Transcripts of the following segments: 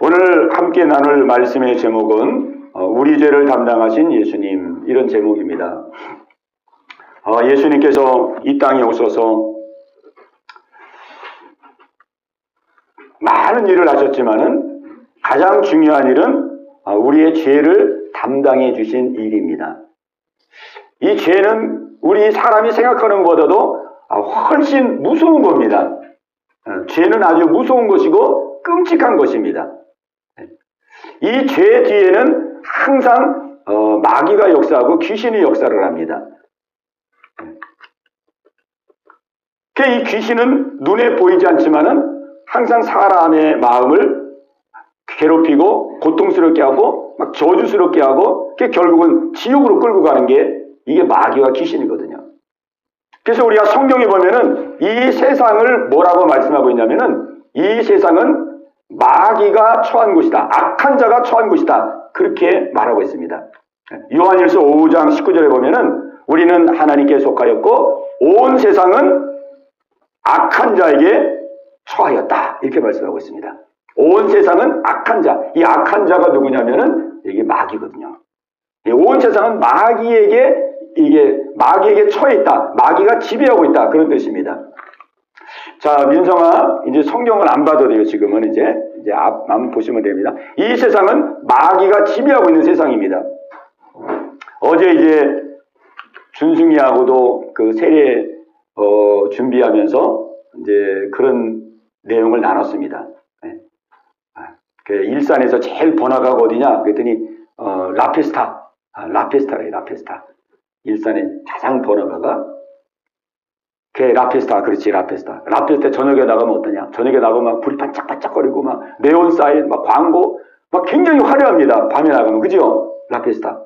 오늘 함께 나눌 말씀의 제목은 우리 죄를 담당하신 예수님, 이런 제목입니다. 예수님께서 이 땅에 오셔서 많은 일을 하셨지만은 가장 중요한 일은 우리의 죄를 담당해 주신 일입니다. 이 죄는 우리 사람이 생각하는 것보다도 훨씬 무서운 겁니다. 죄는 아주 무서운 것이고 끔찍한 것입니다. 이 죄 뒤에는 항상 마귀가 역사하고 귀신이 역사를 합니다. 이 귀신은 눈에 보이지 않지만은 항상 사람의 마음을 괴롭히고 고통스럽게 하고 막 저주스럽게 하고 결국은 지옥으로 끌고 가는 게 이게 마귀와 귀신이거든요. 그래서 우리가 성경에 보면은 이 세상을 뭐라고 말씀하고 있냐면은 이 세상은 마귀가 처한 곳이다. 악한 자가 처한 곳이다. 그렇게 말하고 있습니다. 요한일서 5장 19절에 보면은 우리는 하나님께 속하였고 온 세상은 악한 자에게 처하였다. 이렇게 말씀하고 있습니다. 온 세상은 악한 자. 이 악한 자가 누구냐면은 이게 마귀거든요. 온 세상은 마귀에게 처해 있다. 마귀가 지배하고 있다. 그런 뜻입니다. 자, 민성아, 이제 성경을 안 봐도 돼요. 지금은 이제 앞만 보시면 됩니다. 이 세상은 마귀가 지배하고 있는 세상입니다. 어제 이제 준승이하고도 그 세례 준비하면서 이제 그런 내용을 나눴습니다. 일산에서 제일 번화가가 어디냐? 그랬더니 라페스타래요. 라페스타. 일산의 가장 번화가가 라페스타. 그렇지, 라페스타. 라페스타 저녁에 나가면 어떠냐? 저녁에 나가면 막 불이 반짝반짝거리고 막 네온 사인, 막 광고, 막 굉장히 화려합니다. 밤에 나가면, 그죠? 라페스타.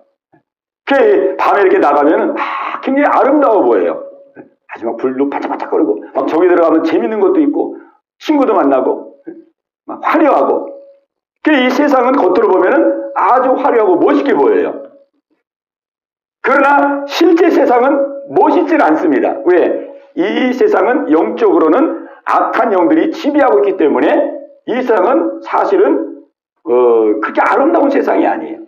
밤에 이렇게 나가면은 굉장히 아름다워 보여요. 하지만 불도 반짝반짝거리고, 막 저기 들어가면 재밌는 것도 있고, 친구도 만나고, 막 화려하고. 이 세상은 겉으로 보면은 아주 화려하고 멋있게 보여요. 그러나 실제 세상은 멋있지는 않습니다. 왜? 이 세상은 영적으로는 악한 영들이 지배하고 있기 때문에 이 세상은 사실은 그렇게 아름다운 세상이 아니에요.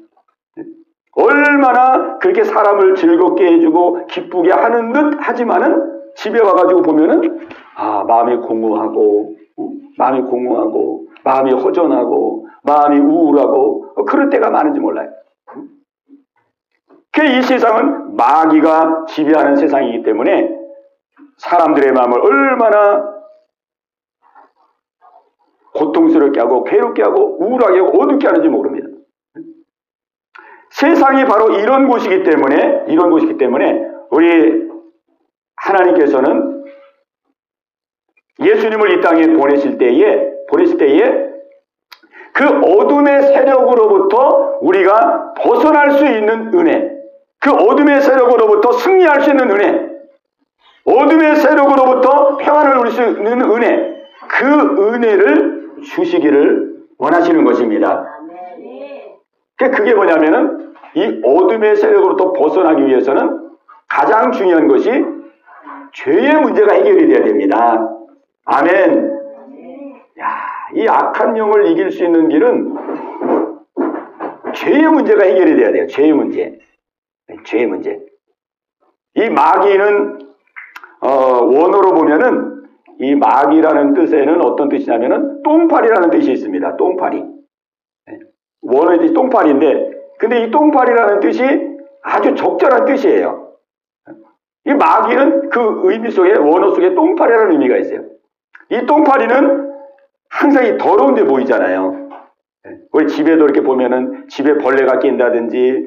얼마나 그렇게 사람을 즐겁게 해주고 기쁘게 하는 듯 하지만은 집에 와가지고 보면은 마음이 공허하고 마음이 허전하고 마음이 우울하고 그럴 때가 많은지 몰라요. 이 세상은 마귀가 지배하는 세상이기 때문에 사람들의 마음을 얼마나 고통스럽게 하고 괴롭게 하고 우울하게 하고 어둡게 하는지 모릅니다. 세상이 바로 이런 곳이기 때문에 우리 하나님께서는 예수님을 이 땅에 보내실 때에 그 어둠의 세력으로부터 우리가 벗어날 수 있는 은혜, 그 어둠의 세력으로부터 승리할 수 있는 은혜, 어둠의 세력으로부터 평안을 누릴 수 있는 은혜, 그 은혜를 주시기를 원하시는 것입니다. 그게 뭐냐면은 이 어둠의 세력으로부터 벗어나기 위해서는 가장 중요한 것이 죄의 문제가 해결이 돼야 됩니다. 아멘. 이 악한 영을 이길 수 있는 길은 죄의 문제가 해결이 돼야 돼요. 죄의 문제. 이 마귀는 원어로 보면은 이 마귀라는 뜻에는 어떤 뜻이냐면은 똥파리라는 뜻이 있습니다. 똥파리. 원어의 뜻이 똥파리인데, 근데 이 똥파리라는 뜻이 아주 적절한 뜻이에요. 이 마귀는 그 의미 속에, 원어 속에 똥파리라는 의미가 있어요. 이 똥파리는 항상 이 더러운 데 보이잖아요. 우리 집에도 이렇게 보면은 집에 벌레가 낀다든지,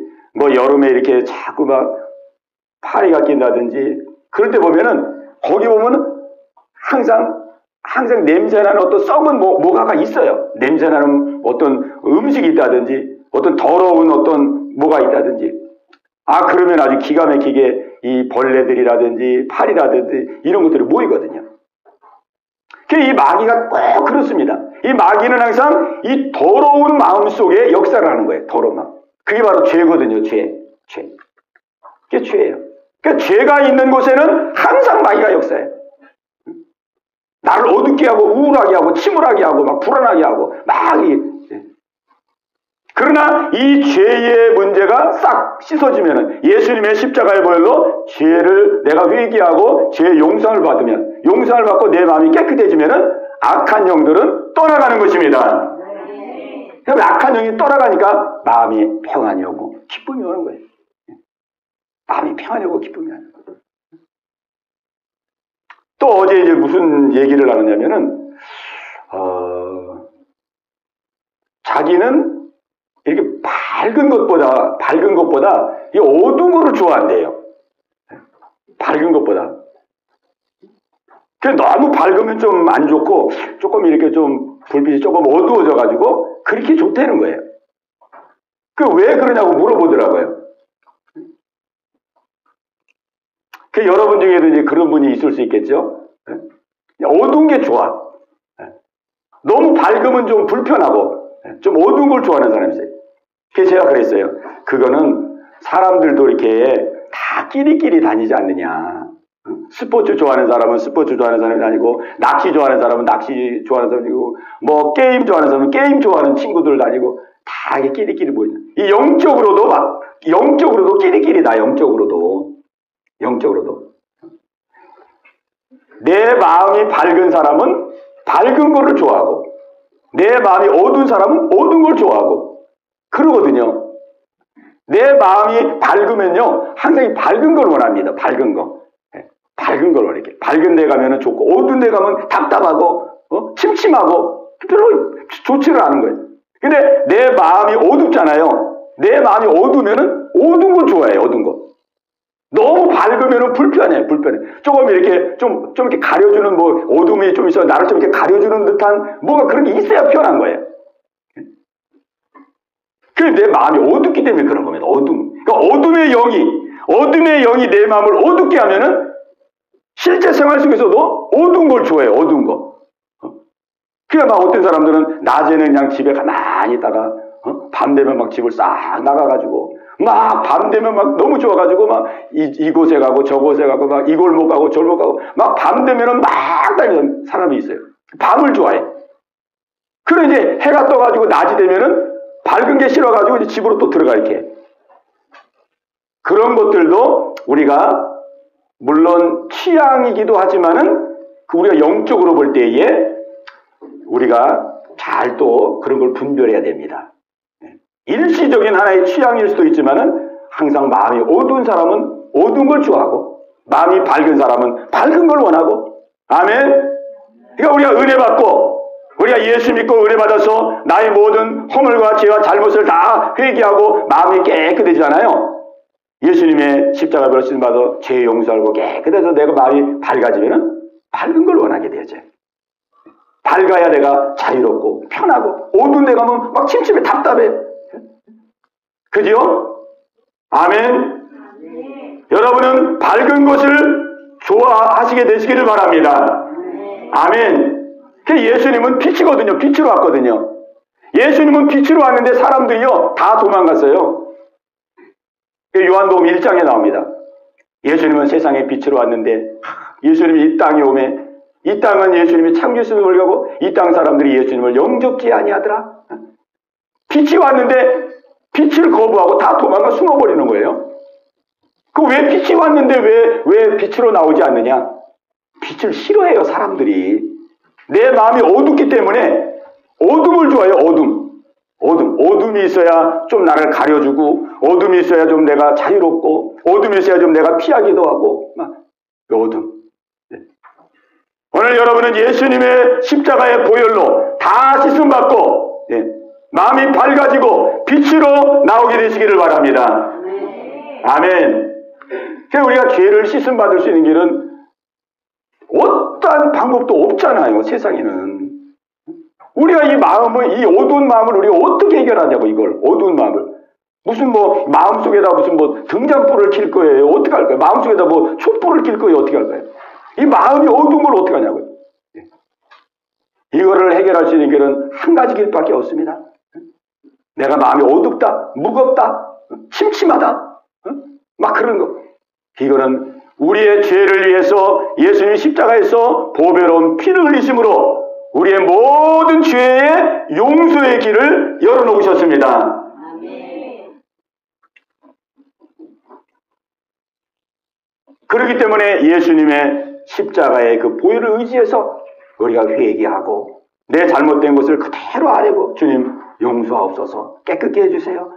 여름에 이렇게 자꾸 막 파리가 낀다든지, 그럴 때 보면은 거기 보면은 항상 냄새나는 어떤 썩은 뭐가가 있어요. 냄새나는 어떤 음식이 있다든지, 어떤 더러운 어떤 뭐가 있다든지. 그러면 아주 기가 막히게 이 벌레들이라든지 파리라든지 이런 것들이 모이거든요. 이 마귀가 꼭 그렇습니다. 이 마귀는 항상 이 더러운 마음 속에 역사를 하는 거예요. 더러운 마음. 그게 바로 죄거든요. 죄. 그게 죄예요. 죄가 있는 곳에는 항상 마귀가 역사해요. 나를 어둡게 하고 우울하게 하고 침울하게 하고 막 불안하게 하고 막 그러나 이 죄의 문제가 싹 씻어지면은 예수님의 십자가의 보혈로 죄를 내가 회개하고 죄의 용서를 받으면, 용서를 받고 내 마음이 깨끗해지면은 악한 영들은 떠나가는 것입니다. 그럼 악한 영이 떠나가니까 마음이 평안이 오고 기쁨이 오는 거예요. 마음이 평안이 오고 기쁨이 오는 거예요. 또 어제 이제 무슨 얘기를 나눴냐면은 자기는 이렇게 밝은 것보다 이 어두운 거를 좋아한대요. 밝은 것보다. 너무 밝으면 좀 안 좋고 조금 이렇게 좀 불빛이 조금 어두워져 가지고 그렇게 좋다는 거예요. 왜 그러냐고 물어보더라고요. 여러분 중에도 이제 그런 분이 있을 수 있겠죠. 어두운 게 좋아. 너무 밝으면 좀 불편하고 좀 어두운 걸 좋아하는 사람이 있어요. 그래서 제가 그랬어요. 그거는 사람들도 이렇게 다 끼리끼리 다니지 않느냐. 스포츠 좋아하는 사람은 스포츠 좋아하는 사람이 다니고, 낚시 좋아하는 사람은 낚시 좋아하는 사람이고, 뭐 게임 좋아하는 사람은 게임 좋아하는 친구들 다니고, 다 이게 끼리끼리 모이는. 이 영적으로도 끼리끼리다. 영적으로도. 내 마음이 밝은 사람은 밝은 거를 좋아하고, 내 마음이 어두운 사람은 어두운 걸 좋아하고, 그러거든요. 내 마음이 밝으면요, 항상 이 밝은 걸 원합니다. 밝은 거. 밝은 걸 원해. 밝은 데 가면은 좋고, 어두운 데 가면 답답하고, 침침하고, 별로 좋지를 않은 거예요. 근데 내 마음이 어둡잖아요. 내 마음이 어두우면은 어두운 걸 좋아해요. 어두운 거. 너무 밝으면은 불편해. 조금 이렇게 좀 이렇게 가려주는 뭐 어둠이 좀 있어 나를 좀 이렇게 가려주는 듯한 뭐가 그런 게 있어야 편한 거예요. 그게 내 마음이 어둡기 때문에 그런 겁니다. 어둠. 그러니까 어둠의 영이 내 마음을 어둡게 하면은 실제 생활 속에서도 어두운 걸 좋아해요. 어두운 거. 그러니까 막 어떤 사람들은 낮에는 그냥 집에 가만히 있다가 밤 되면 막 집을 싹 나가가지고 막 밤 되면 막 너무 좋아가지고 막 이곳에 가고 저곳에 가고 막 이 골목 가고 저 골목 가고 막 밤 되면은 막 다니는 사람이 있어요. 밤을 좋아해. 그래 이제 해가 떠가지고 낮이 되면은 밝은 게 싫어가지고 이제 집으로 또 들어가 이렇게. 그런 것들도 우리가 물론 취향이기도 하지만은 우리가 영적으로 볼 때에 우리가 잘 또 그런 걸 분별해야 됩니다. 일시적인 하나의 취향일 수도 있지만은 항상 마음이 어두운 사람은 어두운 걸 좋아하고 마음이 밝은 사람은 밝은 걸 원하고 아멘. 그러니까 우리가 은혜 받고 우리가 예수 믿고 은혜 받아서 나의 모든 허물과 죄와 잘못을 다 회개하고 마음이 깨끗해지잖아요. 예수님의 십자가 별신 받아 죄 용서하고 깨끗해서 내가 마음이 밝아지면은 밝은 걸 원하게 되죠. 밝아야 내가 자유롭고 편하고 어두운 데 가면 막 침침해 답답해. 그죠? 아멘. 여러분은 밝은 것을 좋아하시게 되시기를 바랍니다. 아멘. 예수님은 빛이거든요. 빛으로 왔거든요. 예수님은 빛으로 왔는데 사람들이요 다 도망갔어요. 요한복음 1장에 나옵니다. 예수님은 세상에 빛으로 왔는데 예수님이 이 땅에 오매 이 땅은 예수님이 창조했음을 모르고 이 땅 사람들이 예수님을 영접지 아니하더라. 빛이 왔는데 빛을 거부하고 다 도망가 숨어버리는 거예요. 왜 빛이 왔는데 왜 빛으로 나오지 않느냐? 빛을 싫어해요 사람들이. 내 마음이 어둡기 때문에 어둠을 좋아해요. 어둠이 있어야 좀 나를 가려주고 어둠이 있어야 좀 내가 자유롭고 어둠이 있어야 좀 내가 피하기도 하고 어둠. 오늘 여러분은 예수님의 십자가의 보혈로 다 씻음받고 마음이 밝아지고 빛으로 나오게 되시기를 바랍니다. 아멘. 그래서 우리가 죄를 씻음받을 수 있는 길은 어떠한 방법도 없잖아요. 세상에는. 우리가 이 마음을, 이 어두운 마음을 우리가 어떻게 해결하냐고, 이걸. 어두운 마음을. 무슨 마음속에다 무슨 등잔불을 킬 거예요. 어떻게 할 거예요? 마음속에다 촛불을 킬 거예요. 어떻게 할 거예요? 이 마음이 어두운 걸 어떻게 하냐고요. 이거를 해결할 수 있는 길은 한 가지 길밖에 없습니다. 내가 마음이 어둡다, 무겁다, 침침하다, 막 그런 거. 이거는 우리의 죄를 위해서 예수님이 십자가에서 보배로운 피를 흘리심으로 우리의 모든 죄의 용서의 길을 열어놓으셨습니다. 그렇기 때문에 예수님의 십자가의 그 보혈을 의지해서 우리가 회개하고 내 잘못된 것을 그대로 아뢰고 주님 용서하옵소서, 깨끗게 해주세요,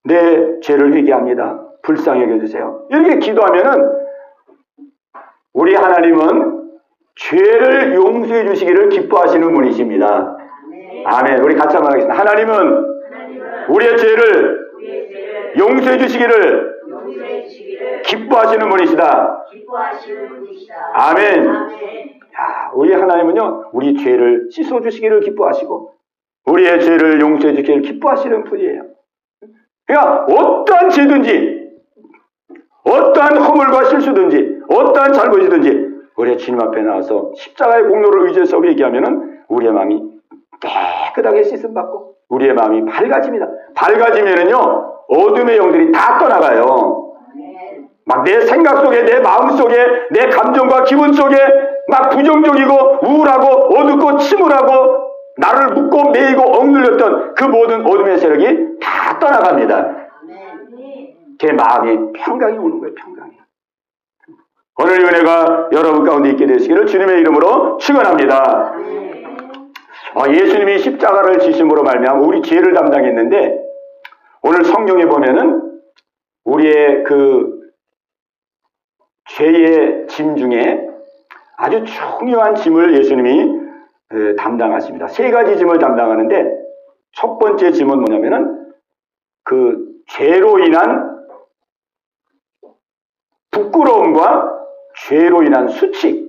내 죄를 회개합니다, 불쌍히 여겨주세요, 이렇게 기도하면은 우리 하나님은 죄를 용서해 주시기를 기뻐하시는 분이십니다. 아멘. 우리 같이 한번 하겠습니다. 하나님은 우리의 죄를 용서해 주시기를 기뻐하시는 분이시다. 아멘. 야, 우리 하나님은요, 우리 죄를 씻어 주시기를 기뻐하시고 우리의 죄를 용서해 주시기를 기뻐하시는 분이에요. 그러니까 어떠한 죄든지, 어떠한 허물과 실수든지, 어떠한 잘못이든지 우리의 주님 앞에 나와서 십자가의 공로를 의지해서 얘기하면은 우리의 마음이 깨끗하게 씻음받고 우리의 마음이 밝아집니다. 밝아지면은요, 어둠의 영들이 다 떠나가요. 막 내 생각 속에, 내 마음 속에, 내 감정과 기분 속에 막 부정적이고 우울하고 어둡고 침울하고 나를 묶고 매이고 억눌렸던 그 모든 어둠의 세력이 다 떠나갑니다. 제 마음이 평강이 오는 거예요. 평강이. 오늘 이 은혜가 여러분 가운데 있게 되시기를 주님의 이름으로 축원합니다. 예수님이 십자가를 지심으로 말미암아 우리 죄를 담당했는데 오늘 성경에 보면은 우리의 그 죄의 짐 중에 아주 중요한 짐을 예수님이 담당하십니다. 세 가지 짐을 담당하는데 첫 번째 짐은 뭐냐면은 그 죄로 인한 부끄러움과 죄로 인한 수치,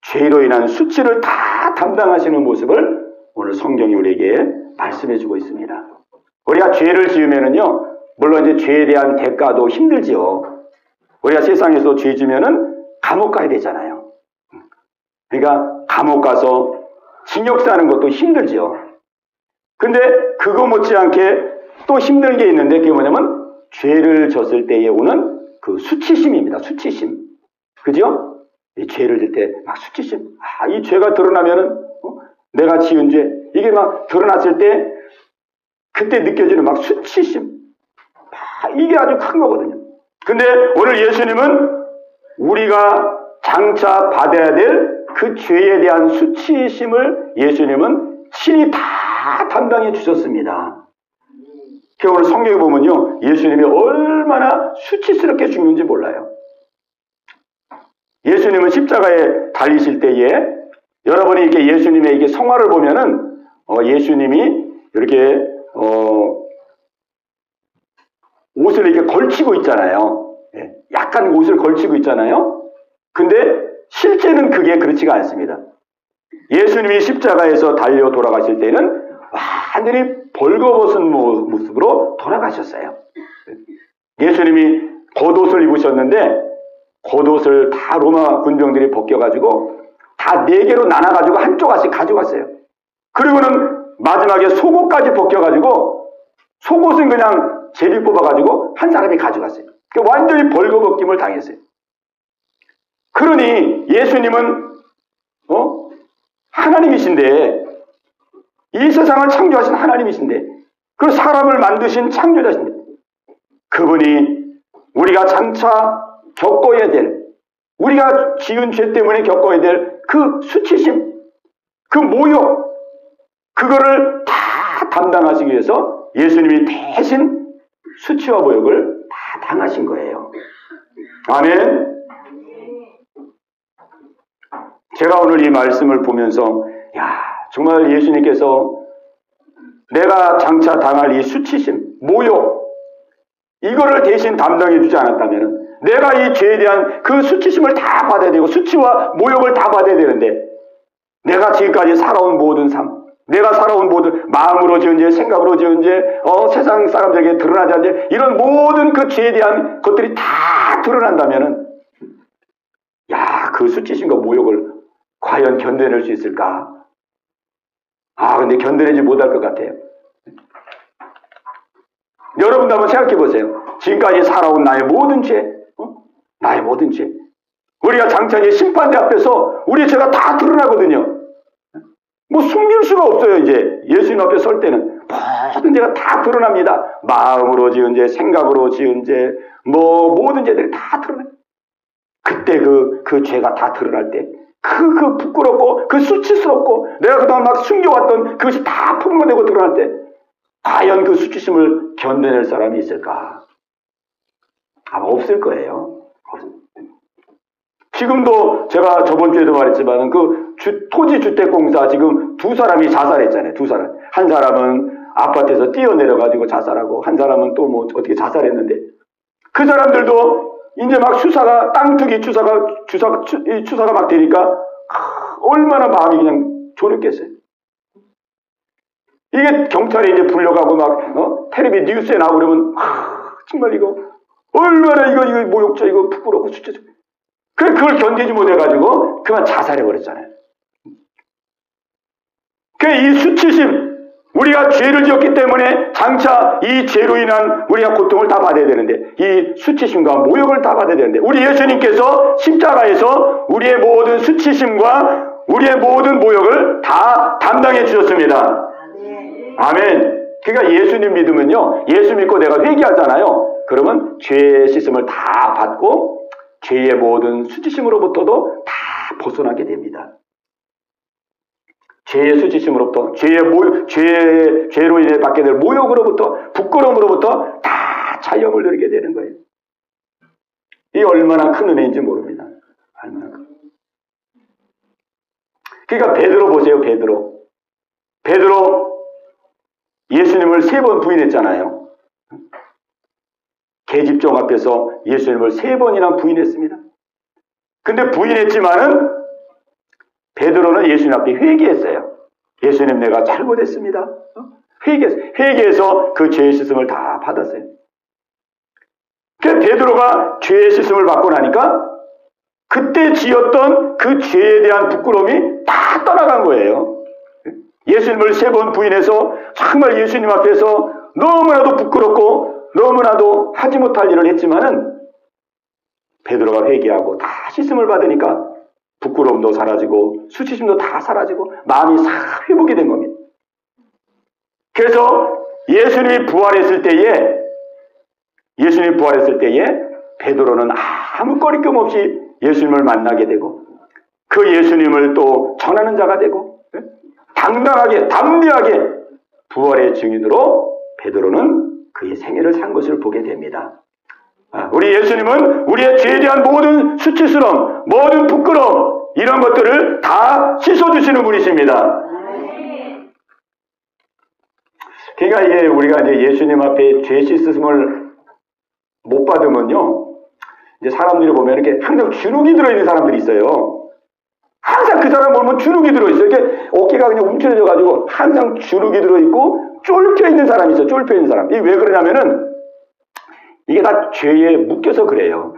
죄로 인한 수치를 다 담당하시는 모습을 오늘 성경이 우리에게 말씀해 주고 있습니다. 우리가 죄를 지으면은요, 물론 이제 죄에 대한 대가도 힘들지요. 우리가 세상에서 죄 지면은 감옥 가야 되잖아요. 그러니까 감옥 가서 징역 사는 것도 힘들지요. 근데 그거 못지않게 또 힘든 게 있는데 그게 뭐냐면 죄를 졌을 때에 오는 그 수치심입니다. 수치심. 그죠? 이 죄를 질 때 막 수치심. 이 죄가 드러나면은 내가 지은 죄 이게 막 드러났을 때 그때 느껴지는 막 수치심. 이게 아주 큰 거거든요. 근데 오늘 예수님은 우리가 장차 받아야 될 그 죄에 대한 수치심을 예수님은 친히 다 담당해 주셨습니다. 오늘 성경에 보면요, 예수님이 얼마나 수치스럽게 죽는지 몰라요. 예수님은 십자가에 달리실 때에 여러분이 이렇게 예수님의 이게 성화를 보면은 예수님이 이렇게 옷을 이렇게 걸치고 있잖아요. 약간 옷을 걸치고 있잖아요. 근데 실제는 그게 그렇지가 않습니다. 예수님이 십자가에서 달려 돌아가실 때는 완전히 벌거벗은 모습으로 돌아가셨어요. 예수님이 겉옷을 입으셨는데 겉옷을 다 로마 군병들이 벗겨가지고 다 4개로 나눠가지고 한쪽씩 가져갔어요. 그리고는 마지막에 속옷까지 벗겨가지고 속옷은 그냥 제비 뽑아가지고 한 사람이 가져갔어요. 완전히 벌거벗김을 당했어요. 그러니 예수님은 하나님이신데, 이 세상을 창조하신 하나님이신데, 그 사람을 만드신 창조자신데, 그분이 우리가 장차 겪어야 될, 우리가 지은 죄 때문에 겪어야 될 그 수치심, 그 모욕, 그거를 다 담당하시기 위해서 예수님이 대신 수치와 모욕을 다 당하신 거예요. 아멘. 제가 오늘 이 말씀을 보면서 정말 예수님께서 내가 장차 당할 이 수치심, 모욕, 이거를 대신 담당해 주지 않았다면 내가 이 죄에 대한 그 수치심을 다 받아야 되고 수치와 모욕을 다 받아야 되는데 내가 지금까지 살아온 모든 삶, 내가 살아온 모든 마음으로 지은 죄, 생각으로 지은 죄, 세상 사람들에게 드러나지 않은 죄, 이런 모든 그 죄에 대한 것들이 다 드러난다면은 그 수치심과 모욕을 과연 견뎌낼 수 있을까? 근데 견뎌내지 못할 것 같아요. 여러분도 한번 생각해 보세요. 지금까지 살아온 나의 모든 죄, 나의 모든 죄. 우리가 장차 이제 심판대 앞에서 우리의 죄가 다 드러나거든요. 뭐 숨길 수가 없어요. 이제 예수님 앞에 설 때는 모든 죄가 다 드러납니다. 마음으로 지은 죄, 생각으로 지은 죄, 모든 죄들이 다 드러나요. 그때 그 죄가 다 드러날 때, 그 부끄럽고, 그 수치스럽고, 내가 그동안 막 숨겨왔던 그것이 다 폭로되고 드러날 때, 과연 그 수치심을 견뎌낼 사람이 있을까? 아마 없을 거예요. 지금도 제가 저번 주에도 말했지만, 토지주택공사 지금 두 사람이 자살했잖아요. 두 사람. 한 사람은 아파트에서 뛰어내려가지고 자살하고, 한 사람은 또 뭐 어떻게 자살했는데, 그 사람들도 이제 막 땅 투기 추사가 막 되니까, 얼마나 마음이 그냥 졸였겠어요. 이게 경찰이 이제 불려가고 막, 텔레비 뉴스에 나오고 그러면, 정말 이거, 얼마나 이거 모욕죄, 이거 부끄럽고 수치스럽고. 그걸 견디지 못해가지고, 그만 자살해버렸잖아요. 이 수치심, 우리가 죄를 지었기 때문에 장차 이 죄로 인한 우리가 고통을 다 받아야 되는데, 이 수치심과 모욕을 다 받아야 되는데, 우리 예수님께서 십자가에서 우리의 모든 수치심과 우리의 모든 모욕을 다 담당해 주셨습니다. 아멘. 그러니까 예수님 믿으면요, 예수 믿고 내가 회개하잖아요. 그러면 죄의 씻음을 다 받고 죄의 모든 수치심으로부터도 다 벗어나게 됩니다. 죄의 수치심으로부터, 죄로 인해 받게 될 모욕으로부터, 부끄러움으로부터 다 자유함을 누리게 되는 거예요. 이 얼마나 큰 은혜인지 모릅니다. 얼마나 큰. 그러니까 베드로 보세요, 베드로. 예수님을 3번 부인했잖아요. 계집종 앞에서 예수님을 3번이나 부인했습니다. 근데 부인했지만은 베드로는 예수님 앞에 회개했어요. 예수님, 내가 잘못했습니다. 회개해서 그 죄의 씻음을 다 받았어요. 베드로가 죄의 씻음을 받고 나니까 그때 지었던 그 죄에 대한 부끄러움이 다 떠나간 거예요. 예수님을 3번 부인해서 정말 예수님 앞에서 너무나도 부끄럽고 너무나도 하지 못할 일을 했지만은 베드로가 회개하고 다 씻음을 받으니까 부끄러움도 사라지고 수치심도 다 사라지고 마음이 싹 회복이 된 겁니다. 그래서 예수님이 부활했을 때에 베드로는 아무 거리낌 없이 예수님을 만나게 되고 그 예수님을 또 전하는 자가 되고 당당하게 담대하게 부활의 증인으로 베드로는 그의 생애를 산 것을 보게 됩니다. 우리 예수님은 우리의 죄에 대한 모든 수치스러움, 모든 부끄러움, 이런 것들을 다 씻어주시는 분이십니다. 그러니까 이게 우리가 이제 예수님 앞에 죄 씻음을 못 받으면요, 이제 사람들이 보면 이렇게 항상 주눅이 들어있는 사람들이 있어요. 항상 그 사람 보면 주눅이 들어있어요. 이렇게 어깨가 그냥 움츠러져가지고 항상 주눅이 들어있고 쫄펴있는 사람이 있어요. 쫄펴있는 사람. 이게 왜 그러냐면은 이게 다 죄에 묶여서 그래요.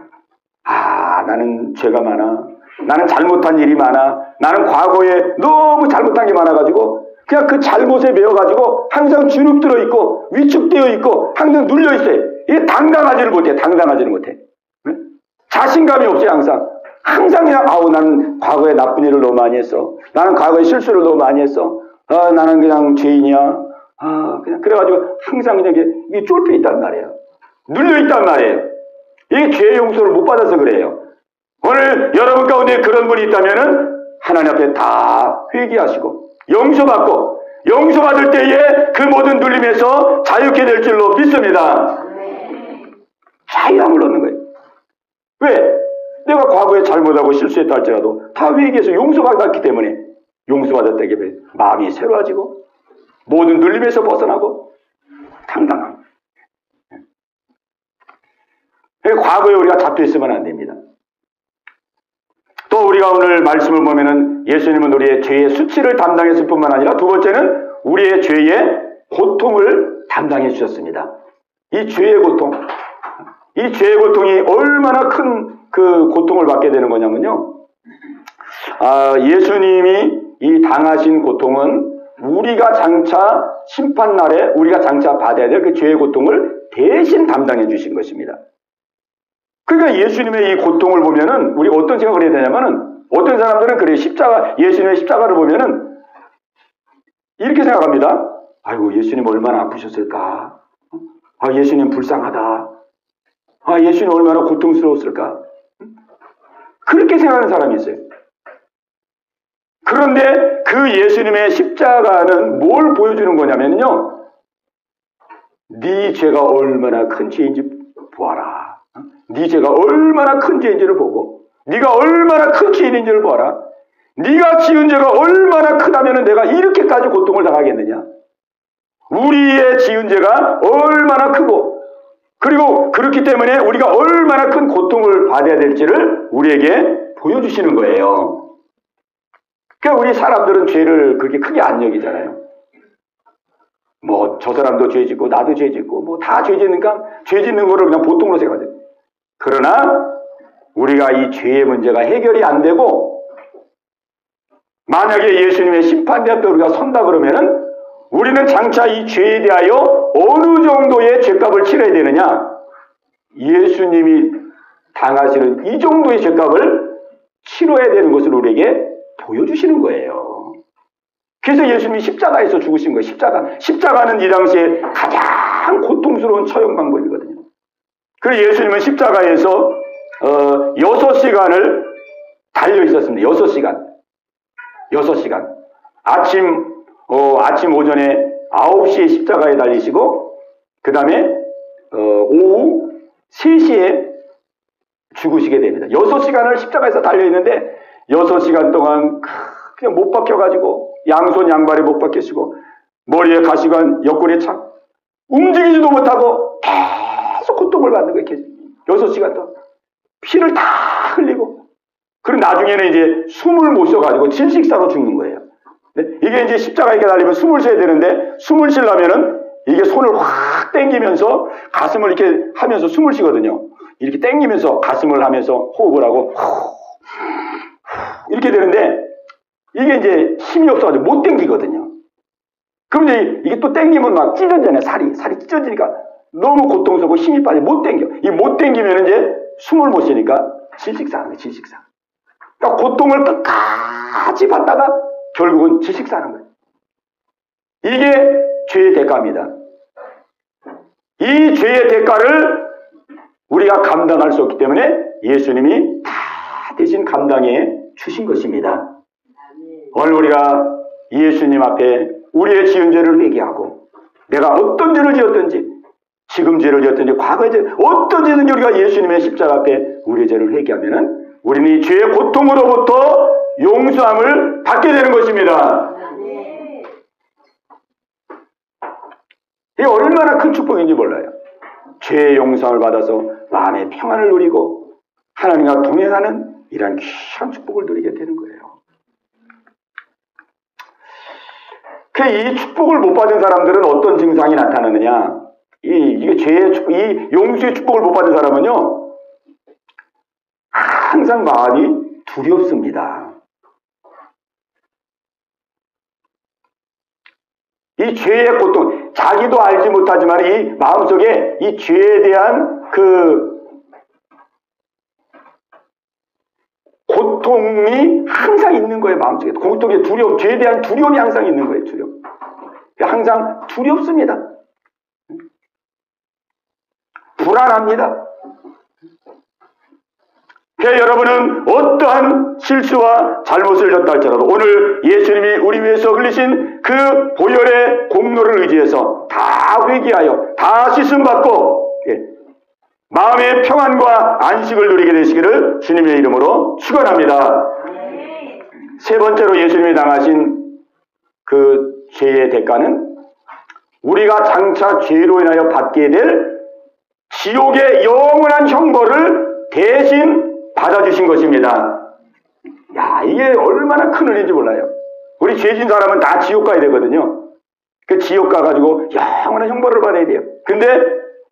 나는 죄가 많아. 나는 잘못한 일이 많아. 나는 과거에 너무 잘못한 게 많아가지고 그냥 그 잘못에 매여가지고 항상 주눅 들어있고 위축되어 있고 항상 눌려있어요. 이게 당당하지를 못해. 네? 자신감이 없어요. 항상 그냥 나는 과거에 나쁜 일을 너무 많이 했어. 나는 과거에 실수를 너무 많이 했어. 나는 그냥 죄인이야. 그냥 그래가지고 항상 그냥 이게 쫄펴 있단 말이에요. 눌려 있단 말이에요. 이게 죄의 용서를 못 받아서 그래요. 오늘 여러분 가운데 그런 분이 있다면은 하나님 앞에 다 회개하시고 용서받을 때에 그 모든 눌림에서 자유케 될 줄로 믿습니다. 자유함을 얻는 거예요. 왜? 내가 과거에 잘못하고 실수했다 할지라도 다 회개해서 용서받았기 때문에 용서받았다기 때문에 마음이 새로워지고 모든 눌림에서 벗어나고 당당함. 과거에 우리가 잡혀있으면 안 됩니다. 또 우리가 오늘 말씀을 보면은 예수님은 우리의 죄의 수치를 담당했을 뿐만 아니라 두 번째는 우리의 죄의 고통을 담당해 주셨습니다. 이 죄의 고통이 얼마나 큰 그 고통을 받게 되는 거냐면요. 예수님이 이 당하신 고통은 우리가 장차 심판날에 우리가 장차 받아야 될 그 죄의 고통을 대신 담당해 주신 것입니다. 그러니까 예수님의 이 고통을 보면은 우리가 어떤 생각을 해야 되냐면은 어떤 사람들은 그래요. 예수님의 십자가를 보면은 이렇게 생각합니다. 아이고, 예수님 얼마나 아프셨을까? 예수님 불쌍하다. 예수님 얼마나 고통스러웠을까? 그렇게 생각하는 사람이 있어요. 그런데 그 예수님의 십자가는 뭘 보여주는 거냐면요. 네 죄가 얼마나 큰 죄인지 보아라. 네 죄가 얼마나 큰 죄인지를 보고 네가 얼마나 큰 죄인인지를 보아라. 네가 지은 죄가 얼마나 크다면 내가 이렇게까지 고통을 당하겠느냐. 우리의 지은 죄가 얼마나 크고 그리고 그렇기 때문에 우리가 얼마나 큰 고통을 받아야 될지를 우리에게 보여주시는 거예요. 그러니까 우리 사람들은 죄를 그렇게 크게 안 여기잖아요. 뭐 저 사람도 죄 짓고 나도 죄 짓고 뭐 다 죄 짓는가 죄 짓는 거를 그냥 보통으로 생각해요. 그러나 우리가 이 죄의 문제가 해결이 안 되고 만약에 예수님의 심판대 앞에 우리가 선다 그러면은 우리는 장차 이 죄에 대하여 어느 정도의 죄값을 치러야 되느냐? 예수님이 당하시는 이 정도의 죄값을 치러야 되는 것을 우리에게 보여주시는 거예요. 그래서 예수님이 십자가에서 죽으신 거예요. 십자가는 이 당시에 가장 고통스러운 처형 방법이거든요. 그래서 예수님은 십자가에서 6시간을 달려 있었습니다. 6시간. 아침 오전에 9시에 십자가에 달리시고 그 다음에 오후 3시에 죽으시게 됩니다. 6시간을 십자가에서 달려있는데 6시간 동안 그냥 못 박혀가지고 양손 양발에 못 박히시고 머리에 가시관 옆구리에 착 움직이지도 못하고 계속 고통을 받는 거예요. 계속 6시간 동안 피를 다 흘리고 그리고 나중에는 이제 숨을 못 쉬어가지고 질식사로 죽는 거예요. 이게 이제 십자가에 달리면 숨을 쉬어야 되는데 숨을 쉬려면은 이게 손을 확 당기면서 가슴을 이렇게 하면서 숨을 쉬거든요. 이렇게 당기면서 가슴을 하면서 호흡을 하고 이렇게 되는데 이게 이제 힘이 없어가지고 못 당기거든요. 그럼 이제 이게 또 당기면 막 찢어지잖아요. 살이 찢어지니까 너무 고통스럽고 힘이 빠져 못 당겨. 이 못 당기면 이제 숨을 못 쉬니까 질식사하는 거예요. 질식사. 그러니까 고통을 끝까지 받다가 결국은 질식사하는 거예요. 이게 죄의 대가입니다. 이 죄의 대가를 우리가 감당할 수 없기 때문에 예수님이 다 대신 감당해 주신 것입니다. 오늘 우리가 예수님 앞에 우리의 지은 죄를 회개하고 내가 어떤 죄를 지었든지 지금 죄를 지었든지 과거의 죄 어떤 죄든지 우리가 예수님의 십자가 앞에 우리의 죄를 회개하면은 우리는 이 죄의 고통으로부터 용서함을 받게 되는 것입니다. 이게 얼마나 큰 축복인지 몰라요. 죄의 용서함을 받아서 마음의 평안을 누리고 하나님과 동행하는 이러한 귀한 축복을 누리게 되는 거예요. 이 축복을 못 받은 사람들은 어떤 증상이 나타나느냐? 이게 죄의 축복, 이 용서의 축복을 못 받은 사람은요, 항상 마음이 두렵습니다. 이 죄의 고통, 자기도 알지 못하지만 이 마음속에 이 죄에 대한 고통이 항상 있는 거예요, 마음속에. 고통의 두려움, 죄에 대한 두려움이 항상 있는 거예요, 두려움. 항상 두렵습니다. 불안합니다. 여러분은 어떠한 실수와 잘못을 졌다 할지라도 오늘 예수님이 우리 위해서 흘리신 그 보혈의 공로를 의지해서 다 회개하여 다 씻음받고 마음의 평안과 안식을 누리게 되시기를 주님의 이름으로 축원합니다. 세 번째로 예수님이 당하신 그 죄의 대가는 우리가 장차 죄로 인하여 받게 될 지옥의 영원한 형벌을 대신 받아주신 것입니다. 야, 이게 얼마나 큰 은혜인지 몰라요. 우리 죄진 사람은 다 지옥 가야 되거든요. 그 지옥 가가지고 영원한 형벌을 받아야 돼요. 근데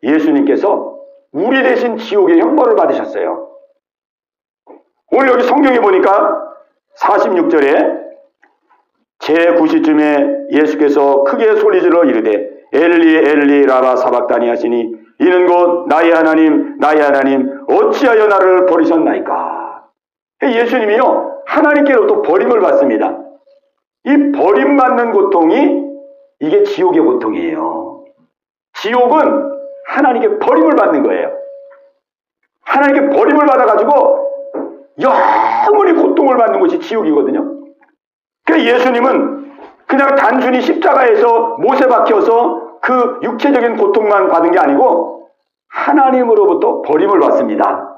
예수님께서 우리 대신 지옥의 형벌을 받으셨어요. 오늘 여기 성경에 보니까 46절에 제9시쯤에 예수께서 크게 소리질러 이르되 엘리 엘리 라마 사박다니 하시니 이는 곧 나의 하나님 어찌하여 나를 버리셨나이까. 예수님이요 하나님께로부터 버림을 받습니다. 이 버림받는 고통이 이게 지옥의 고통이에요. 지옥은 하나님께 버림을 받는 거예요. 하나님께 버림을 받아가지고 영원히 고통을 받는 것이 지옥이거든요. 그러니까 예수님은 그냥 단순히 십자가에서 못에 박혀서 그 육체적인 고통만 받은 게 아니고 하나님으로부터 버림을 받습니다.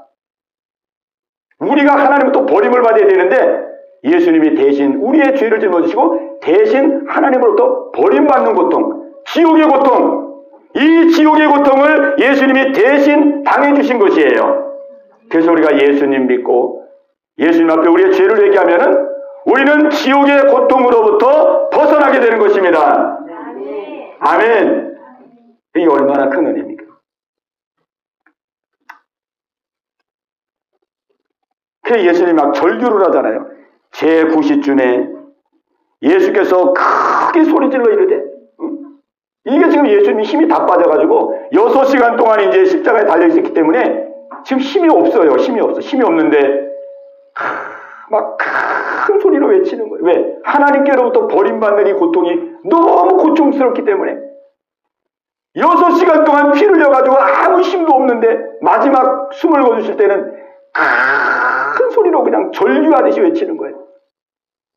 우리가 하나님으로부터 버림을 받아야 되는데 예수님이 대신 우리의 죄를 짊어지시고 대신 하나님으로부터 버림받는 고통, 지옥의 고통, 이 지옥의 고통을 예수님이 대신 당해주신 것이에요. 그래서 우리가 예수님 믿고 예수님 앞에 우리의 죄를 회개하면은 우리는 지옥의 고통으로부터 벗어나게 되는 것입니다. 아멘. 이게 얼마나 큰 은혜입니까? 그래서 예수님이 막 절규를 하잖아요. 제9시쯤에 예수께서 크게 소리질러 이르되, 이게 지금 예수님이 힘이 다 빠져가지고 6시간 동안 이제 십자가에 달려있었기 때문에 지금 힘이 없어요. 힘이 없어. 힘이 없는데 막 큰 소리로 외치는 거예요. 왜? 하나님께로부터 버림받는 이 고통이 너무 고통스럽기 때문에 6시간 동안 피 흘려가지고 아무 힘도 없는데 마지막 숨을 거두실 때는 큰 소리로 그냥 절규하듯이 외치는 거예요.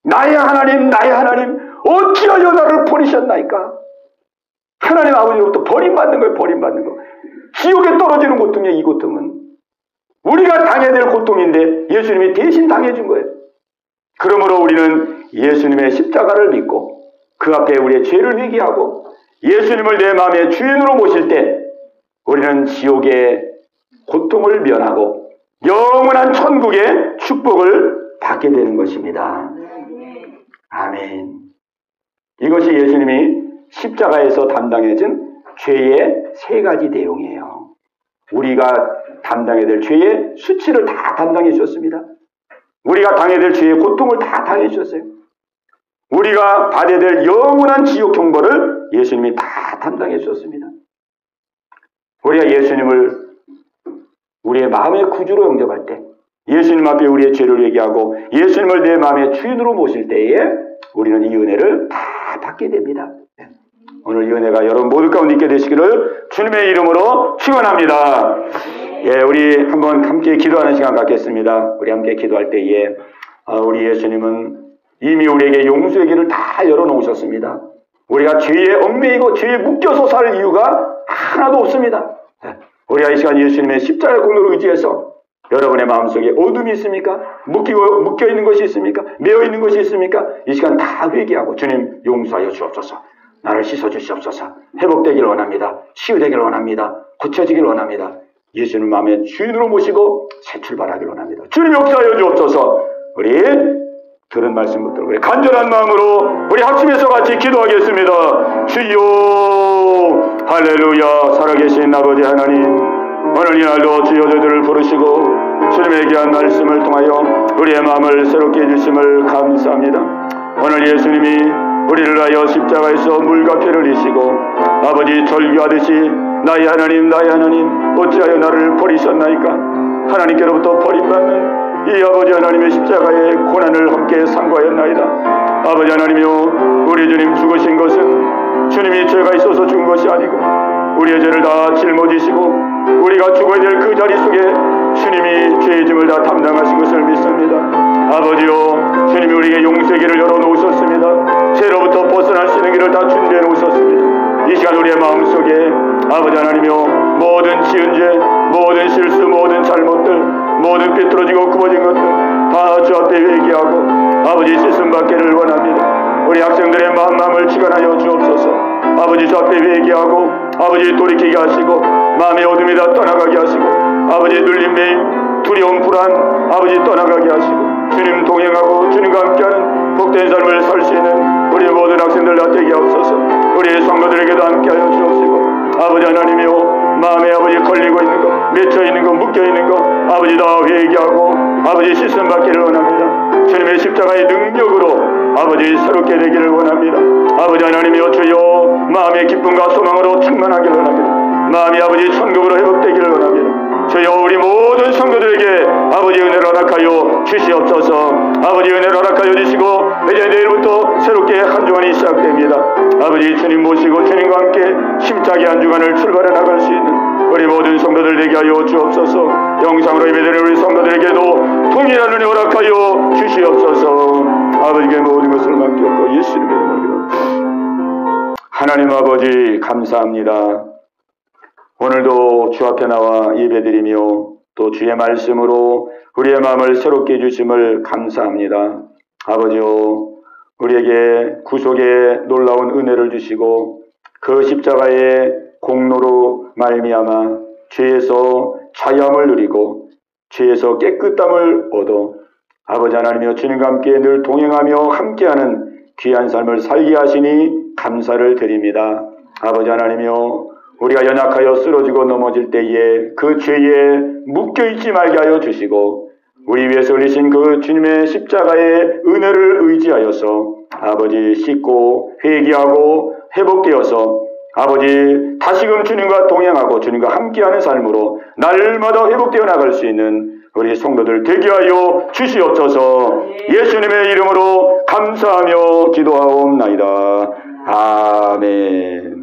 나의 하나님, 나의 하나님, 어찌하여 나를 버리셨나이까? 하나님 아버지로부터 버림받는 거예요. 버림받는 거. 지옥에 떨어지는 고통이에요. 이 고통은 우리가 당해야 될 고통인데 예수님이 대신 당해준 거예요. 그러므로 우리는 예수님의 십자가를 믿고 그 앞에 우리의 죄를 회개하고 예수님을 내 마음의 주인으로 모실 때 우리는 지옥의 고통을 면하고 영원한 천국의 축복을 받게 되는 것입니다. 아멘. 이것이 예수님이 십자가에서 담당해진 죄의 3가지 내용이에요. 우리가 담당해야 될 죄의 수치를 다 담당해 주셨습니다. 우리가 당해야 될 죄의 고통을 다 당해 주셨어요. 우리가 받아야 될 영원한 지옥 형벌을 예수님이 다 담당해 주셨습니다. 우리가 예수님을 우리의 마음의 구주로 영접할 때, 예수님 앞에 우리의 죄를 회개하고 예수님을 내 마음의 주인으로 모실 때에 우리는 이 은혜를 다 받게 됩니다. 오늘 이 은혜가 여러분 모두 가운데 있게 되시기를 주님의 이름으로 축원합니다. 예, 우리 한번 함께 기도하는 시간 갖겠습니다. 우리 함께 기도할 때에 우리 예수님은 이미 우리에게 용서의 길을 다 열어놓으셨습니다. 우리가 죄에 얽매이고 죄에 묶여서 살 이유가 하나도 없습니다. 우리가 이 시간 예수님의 십자가의 공로를 의지해서 여러분의 마음속에 어둠이 있습니까? 묶여있는 것이 있습니까? 매어있는 것이 있습니까? 이 시간 다 회개하고 주님 용서하여 주옵소서. 나를 씻어주시옵소서. 회복되기를 원합니다. 치유되기를 원합니다. 고쳐지기를 원합니다. 예수님 마음의 주인으로 모시고 새 출발하기를 원합니다. 주님 역사하여 주옵소서. 우리 들은 말씀 붙들고 우리 간절한 마음으로 우리 합심해서 같이 기도하겠습니다. 주여 할렐루야. 살아계신 아버지 하나님, 오늘 이날도 주여 저들을 부르시고 주님의 귀한 말씀을 통하여 우리의 마음을 새롭게 해주심을 감사합니다. 오늘 예수님이 우리를 하여 십자가에서 물과 피를 흘리시고 아버지 절규하듯이 나의 하나님, 나의 하나님, 어찌하여 나를 버리셨나이까? 하나님께로부터 버림받는 이 아버지 하나님의 십자가의 고난을 함께 상고하였나이다. 아버지 하나님이여, 우리 주님 죽으신 것은 주님이 죄가 있어서 죽은 것이 아니고 우리의 죄를 다 짊어지시고 우리가 죽어야 될 그 자리 속에 주님이 죄의 짐을 다 담당하신 것을 믿습니다. 아버지여, 주님이 우리에게 용서의 길을 열어놓으셨습니다. 죄로부터 벗어날 수 있는 길을 다 준비해 놓으셨습니다. 이 시간 우리의 마음속에 아버지 하나님이여, 모든 지은 죄, 모든 실수, 모든 잘못들, 모든 삐뚤어지고 굽어진 것들 다 주 앞에 회개하고 아버지 씻음 받기를 원합니다. 우리 학생들의 마음을 치관하여 주옵소서. 아버지 주 앞에 회개하고 아버지 돌이키게 하시고 마음의 어둠이 다 떠나가게 하시고 아버지 눌림 매임 두려움 불안 아버지 떠나가게 하시고 주님 동행하고 주님과 함께하는 복된 삶을 살 수 있는 우리 모든 학생들 다 되게 하옵소서. 우리 성도들에게도 함께하여 주옵시고 아버지 하나님이여, 마음에 아버지 걸리고 있는 것, 맺혀 있는 것, 묶여 있는 것 아버지 다 회개하고 아버지 씻음 받기를 원합니다. 주님의 십자가의 능력으로 아버지 새롭게 되기를 원합니다. 아버지 하나님이여, 주여 마음의 기쁨과 소망으로 충만하기를 원합니다. 마음이 아버지 천국으로 회복되기를 원합니다. 주여 우리 모든 성도들에게 아버지 은혜를 허락하여 주시옵소서. 아버지 은혜를 허락하여 주시고 이제 내일부터 새롭게 한 주간이 시작됩니다. 아버지 주님 모시고 주님과 함께 힘차게 한 주간을 출발해 나갈 수 있는 우리 모든 성도들 되게 하여 주옵소서. 영상으로 예배드리는 우리 성도들에게도 통일한 은혜 허락하여 주시옵소서. 아버지께 모든 것을 맡겼고 예수님의 이름으로 기도합니다. 하나님 아버지 감사합니다. 오늘도 주 앞에 나와 예배드리며 또 주의 말씀으로 우리의 마음을 새롭게 해주심을 감사합니다. 아버지요, 우리에게 구속의 놀라운 은혜를 주시고 그 십자가의 공로로 말미암아 죄에서 자유함을 누리고 죄에서 깨끗함을 얻어 아버지 하나님이여 주님과 함께 늘 동행하며 함께하는 귀한 삶을 살게 하시니 감사를 드립니다. 아버지 하나님이여 우리가 연약하여 쓰러지고 넘어질 때에 그 죄에 묶여있지 말게 하여 주시고 우리 위해서 흘리신 그 주님의 십자가의 은혜를 의지하여서 아버지 씻고 회개하고 회복되어서 아버지 다시금 주님과 동행하고 주님과 함께하는 삶으로 날마다 회복되어 나갈 수 있는 우리 성도들 되게 하여 주시옵소서. 예수님의 이름으로 감사하며 기도하옵나이다. 아멘.